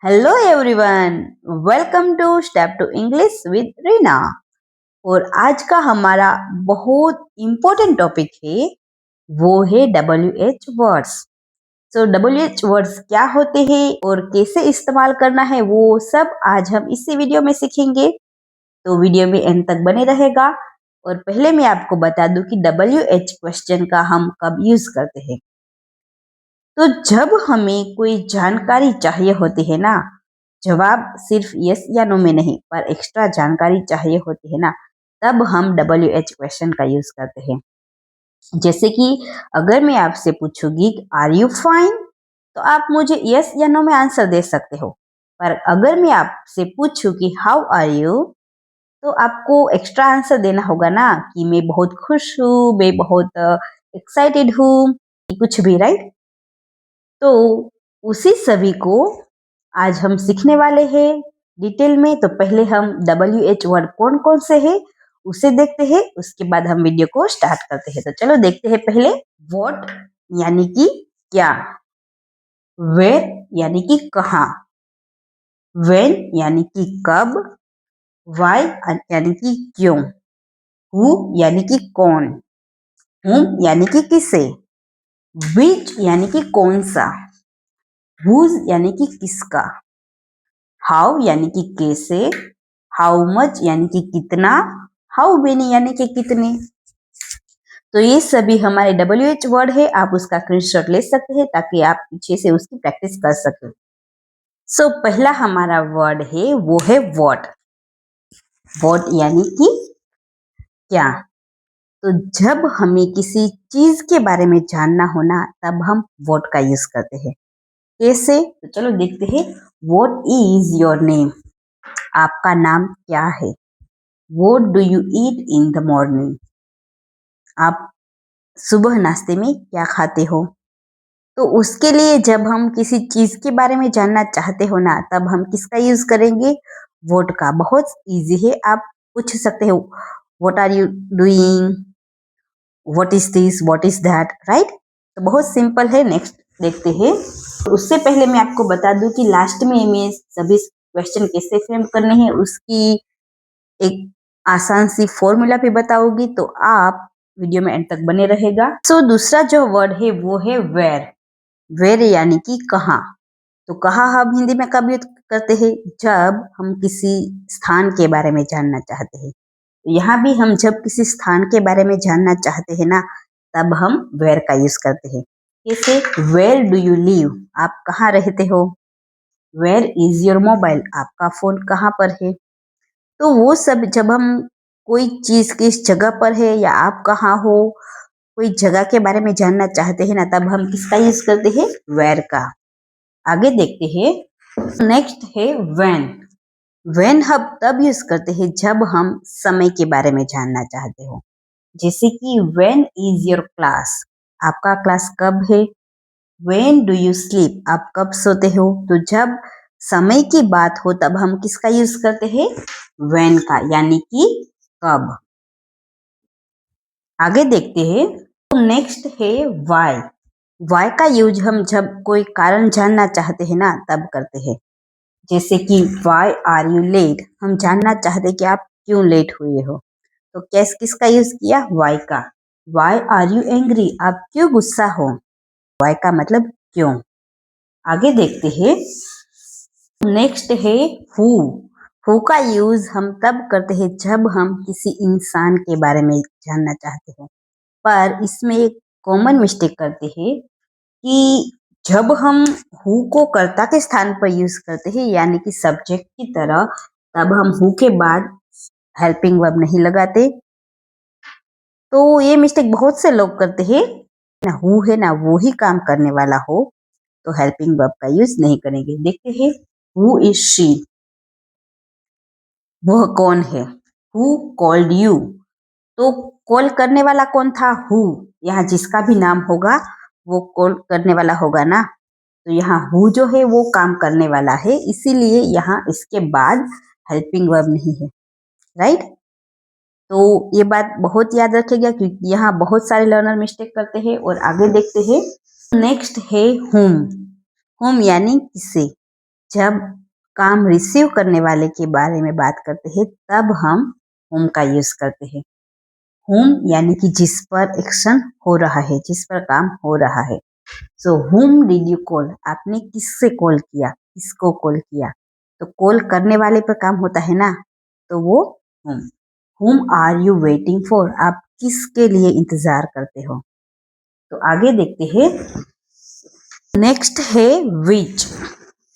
Hello everyone, welcome to step to English with Reena. और आज का हमारा बहुत इम्पोर्टेंट टॉपिक है, वो है W H words. So W H words क्या होते हैं और कैसे इस्तेमाल करना है, वो सब आज हम इसी वीडियो में सीखेंगे। तो वीडियो में एंड तक बने रहेगा। और पहले मैं आपको बता दूं कि डब्ल्यू एच क्वेश्चन का हम कब यूज करते हैं। तो जब हमें कोई जानकारी चाहिए होती है ना, जवाब सिर्फ यस या नो में नहीं पर एक्स्ट्रा जानकारी चाहिए होती है ना, तब हम डब्ल्यू एच क्वेश्चन का यूज करते हैं। जैसे कि अगर मैं आपसे पूछूंगी आर यू फाइन, तो आप मुझे यस या नो में आंसर दे सकते हो। पर अगर मैं आपसे पूछूं कि हाउ आर यू, तो आपको एक्स्ट्रा आंसर देना होगा ना कि मैं बहुत खुश हूँ, मैं बहुत एक्साइटेड हूँ, कुछ भी, राइट। तो उसी सभी को आज हम सीखने वाले हैं डिटेल में। तो पहले हम डब्ल्यू एच वर्ड कौन कौन से हैं उसे देखते हैं, उसके बाद हम वीडियो को स्टार्ट करते हैं। तो चलो देखते हैं पहले। व्हाट यानी कि क्या, वेयर यानी कि कहाँ, व्हेन यानी कि कब, व्हाई यानी कि क्यों, हु यानी कि कौन, हुम यानी कि किसे, विच यानी कि कौन सा, हुज यानी कि किसका, हाउ यानी कि कैसे, हाउ मच यानी कि कितना, हाउ मेनी यानी कि कितने। तो ये सभी हमारे डब्ल्यू एच वर्ड है, आप उसका स्क्रीनशॉट ले सकते हैं ताकि आप पीछे से उसकी प्रैक्टिस कर सकें। सो पहला हमारा वर्ड है वो है व्हाट। व्हाट यानी कि क्या। तो जब हमें किसी चीज के बारे में जानना हो ना, तब हम व्हाट का यूज करते हैं। कैसे, तो चलो देखते हैं। व्हाट इज योर नेम, आपका नाम क्या है। What do you eat in the morning, आप सुबह नाश्ते में क्या खाते हो। तो उसके लिए जब हम किसी चीज के बारे में जानना चाहते हो ना, तब हम किसका यूज करेंगे, वोट का। बहुत इजी है, आप पूछ सकते हो what are you doing, what is this, what is that, right. तो बहुत सिंपल है। नेक्स्ट देखते हैं। उससे पहले मैं आपको बता दूं कि लास्ट में मैं सभी क्वेश्चन कैसे फ्रेम करने हैं उसकी एक आसान सी फॉर्मूला भी बताओगी, तो आप वीडियो में एंड तक बने रहेगा। सो दूसरा जो वर्ड है वो है वेयर। वेयर यानी कि कहाँ। तो कहाँ हम हिंदी में कब यूज करते हैं, जब हम किसी स्थान के बारे में जानना चाहते हैं। तो यहाँ भी हम जब किसी स्थान के बारे में जानना चाहते हैं ना, तब हम वेयर का यूज करते हैं। जैसे वेयर डू यू लिव, आप कहाँ रहते हो। वेयर इज योर मोबाइल, आपका फोन कहाँ पर है। तो वो सब जब हम कोई चीज किस जगह पर है या आप कहाँ हो, कोई जगह के बारे में जानना चाहते हैं ना, तब हम किसका यूज करते हैं, वेयर का। आगे देखते हैं। नेक्स्ट है व्हेन। व्हेन हम तब यूज करते हैं जब हम समय के बारे में जानना चाहते हो। जैसे कि व्हेन इज योर क्लास, आपका क्लास कब है। व्हेन डू यू स्लीप, आप कब सोते हो। तो जब समय की बात हो तब हम किसका यूज करते हैं, व्हेन का, यानी कि कब। आगे देखते हैं। नेक्स्ट है वाई। वाई का यूज हम जब कोई कारण जानना चाहते हैं ना, तब करते हैं। जैसे कि वाई आर यू लेट, हम जानना चाहते हैं कि आप क्यों लेट हुए हो। तो कैस किसका यूज किया, वाई का। वाई आर यू एंग्री, आप क्यों गुस्सा हो। वाई का मतलब क्यों। आगे देखते हैं। नेक्स्ट है हु। हु का यूज हम तब करते हैं जब हम किसी इंसान के बारे में जानना चाहते हैं। पर इसमें एक कॉमन मिस्टेक करते हैं कि जब हम हु को कर्ता के स्थान पर यूज करते हैं, यानी कि सब्जेक्ट की तरह, तब हम हु के बाद हेल्पिंग वर्ब नहीं लगाते। तो ये मिस्टेक बहुत से लोग करते हैं। ना हु है ना वो ही काम करने वाला हो, तो हेल्पिंग वर्ब का यूज नहीं करेंगे। देखते हैं। हु इज शी, वह कौन है। हु कॉल्ड यू, तो कॉल करने वाला कौन था, हु। यहाँ जिसका भी नाम होगा वो कॉल करने वाला होगा ना। तो यहाँ हु जो है वो काम करने वाला है, इसीलिए यहाँ इसके बाद हेल्पिंग वर्ब नहीं है, राइट। तो ये बात बहुत याद रखिएगा क्योंकि यहाँ बहुत सारे लर्नर मिस्टेक करते हैं। और आगे देखते हैं। नेक्स्ट है हुम। हुम यानी किसे। जब काम रिसीव करने वाले के बारे में बात करते हैं तब हम whom का यूज करते हैं। whom यानी कि जिस पर एक्शन हो रहा है, जिस पर काम हो रहा है। सो whom डिड यू कॉल, आपने किससे कॉल किया, किसको कॉल किया। तो कॉल करने वाले पर काम होता है ना, तो वो whom। whom are you waiting for, आप किसके लिए इंतजार करते हो। तो आगे देखते हैं, नेक्स्ट है विच।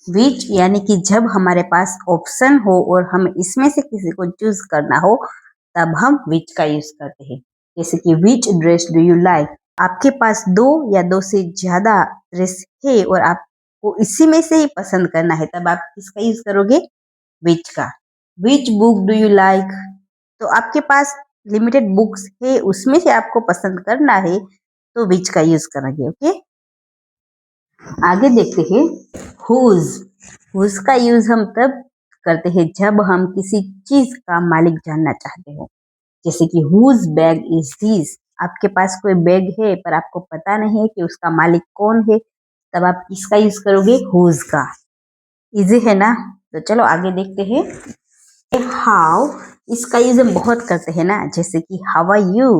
विच यानी कि जब हमारे पास ऑप्शन हो और हमें इसमें से किसी को चूज करना हो तब हम विच का यूज करते हैं। जैसे कि विच ड्रेस डू यू लाइक, आपके पास दो या दो से ज्यादा ड्रेस है और आपको इसी में से ही पसंद करना है, तब आप किसका यूज करोगे, विच का। Which book do you like, तो आपके पास लिमिटेड बुक्स है, उसमें से आपको पसंद करना है तो विच का यूज करेंगे। ओके, आगे देखते हैं हुज। हुज का यूज हम तब करते हैं जब हम किसी चीज का मालिक जानना चाहते हो। जैसे कि हुज बैग इज दिस, आपके पास कोई बैग है पर आपको पता नहीं है कि उसका मालिक कौन है, तब आप किसका यूज करोगे, हुज का। इजी है ना। तो चलो आगे देखते हैं हाउ। इसका यूज हम बहुत करते हैं ना, जैसे कि हाउ आर यू,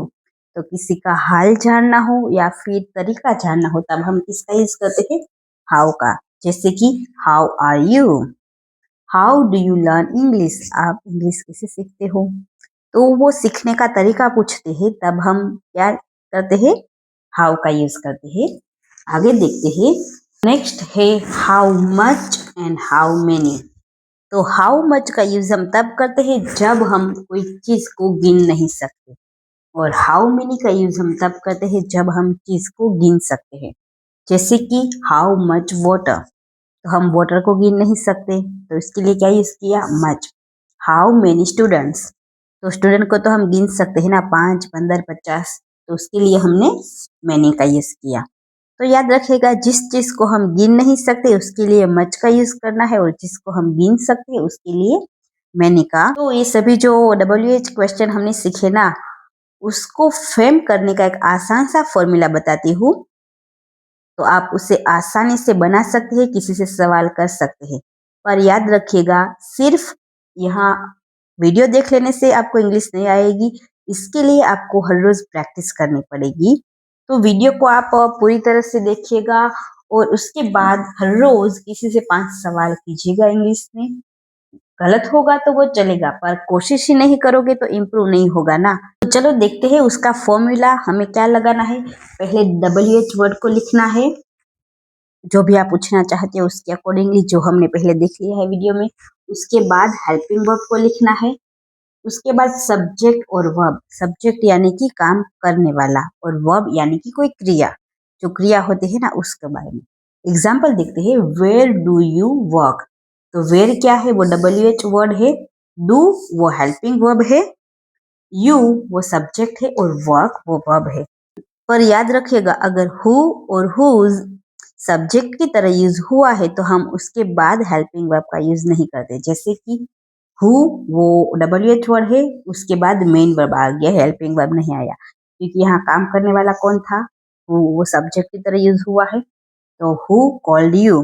तो किसी का हाल जानना हो या फिर तरीका जानना हो तब हम किसका यूज करते हैं, हाउ का। जैसे कि how are you. How do you learn English, आप इंग्लिश कैसे सीखते हो, तो वो सीखने का तरीका पूछते हैं तब हम क्या करते हैं, हाउ का यूज करते हैं। आगे देखते हैं, नेक्स्ट है how much and how many. तो हाउ मच का यूज हम तब करते हैं जब हम कोई चीज को गिन नहीं सकते, और हाउ मेनी का यूज हम तब करते हैं जब हम चीज को गिन सकते हैं। जैसे कि हाउ मच वाटर, तो हम वाटर को गिन नहीं सकते तो इसके लिए क्या यूज किया, मच। हाउ मेनी स्टूडेंट्स, तो स्टूडेंट को तो हम गिन सकते हैं ना, 5, 15, 50, तो उसके लिए हमने मैनी का यूज किया। तो याद रखिएगा, जिस चीज को हम गिन नहीं सकते उसके लिए मच का यूज करना है, और जिसको हम गिन सकते हैं उसके लिए मैनी का। तो ये सभी जो WH क्वेश्चन हमने सीखे ना, उसको फ्रेम करने का एक आसान सा फॉर्मूला बताती हूँ, तो आप उसे आसानी से बना सकते हैं, किसी से सवाल कर सकते हैं। पर याद रखिएगा, सिर्फ यहाँ वीडियो देख लेने से आपको इंग्लिश नहीं आएगी, इसके लिए आपको हर रोज प्रैक्टिस करनी पड़ेगी। तो वीडियो को आप पूरी तरह से देखिएगा और उसके बाद हर रोज किसी से 5 सवाल कीजिएगा इंग्लिश में। गलत होगा तो वो चलेगा, पर कोशिश ही नहीं करोगे तो इम्प्रूव नहीं होगा ना। तो चलो देखते हैं उसका फॉर्मूला हमें क्या लगाना है। पहले WH वर्ड को लिखना है, जो भी आप पूछना चाहते हो उसके अकॉर्डिंगली, जो हमने पहले देख लिया है वीडियो में। उसके बाद हेल्पिंग वर्ब को लिखना है, उसके बाद सब्जेक्ट और वर्ब। सब्जेक्ट यानी कि काम करने वाला, और वर्ब यानी कि कोई क्रिया, जो क्रिया होती है ना उसके बारे में। एग्जाम्पल देखते हैं, वेयर डू यू वर्क, तो वेयर क्या है, वो WH वर्ड है। डू वो हेल्पिंग वर्ब है, यू वो सब्जेक्ट है, और वर्क वो वर्ब है। पर याद रखिएगा, अगर हु और हुज सब्जेक्ट की तरह यूज हुआ है तो हम उसके बाद हेल्पिंग वर्ब का यूज नहीं करते। जैसे कि हु वो WH वर्ड है, उसके बाद मेन वर्ब आ गया, हेल्पिंग वर्ब नहीं आया, क्योंकि यहाँ काम करने वाला कौन था, हु वो सब्जेक्ट की तरह यूज हुआ है। तो हु कॉल्ड यू।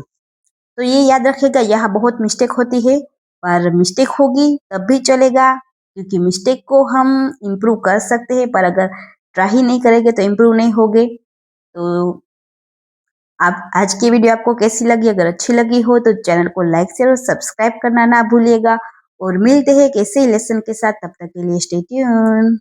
तो ये याद रखिएगा, यहाँ बहुत मिस्टेक होती है, पर मिस्टेक होगी तब भी चलेगा, क्योंकि मिस्टेक को हम इम्प्रूव कर सकते हैं, पर अगर ट्राई नहीं करेंगे तो इम्प्रूव नहीं होगे। तो आप आज की वीडियो आपको कैसी लगी, अगर अच्छी लगी हो तो चैनल को लाइक शेयर और सब्सक्राइब करना ना भूलिएगा। और मिलते हैं एक ऐसे ही लेसन के साथ, तब तक के लिए स्टे ट्यून।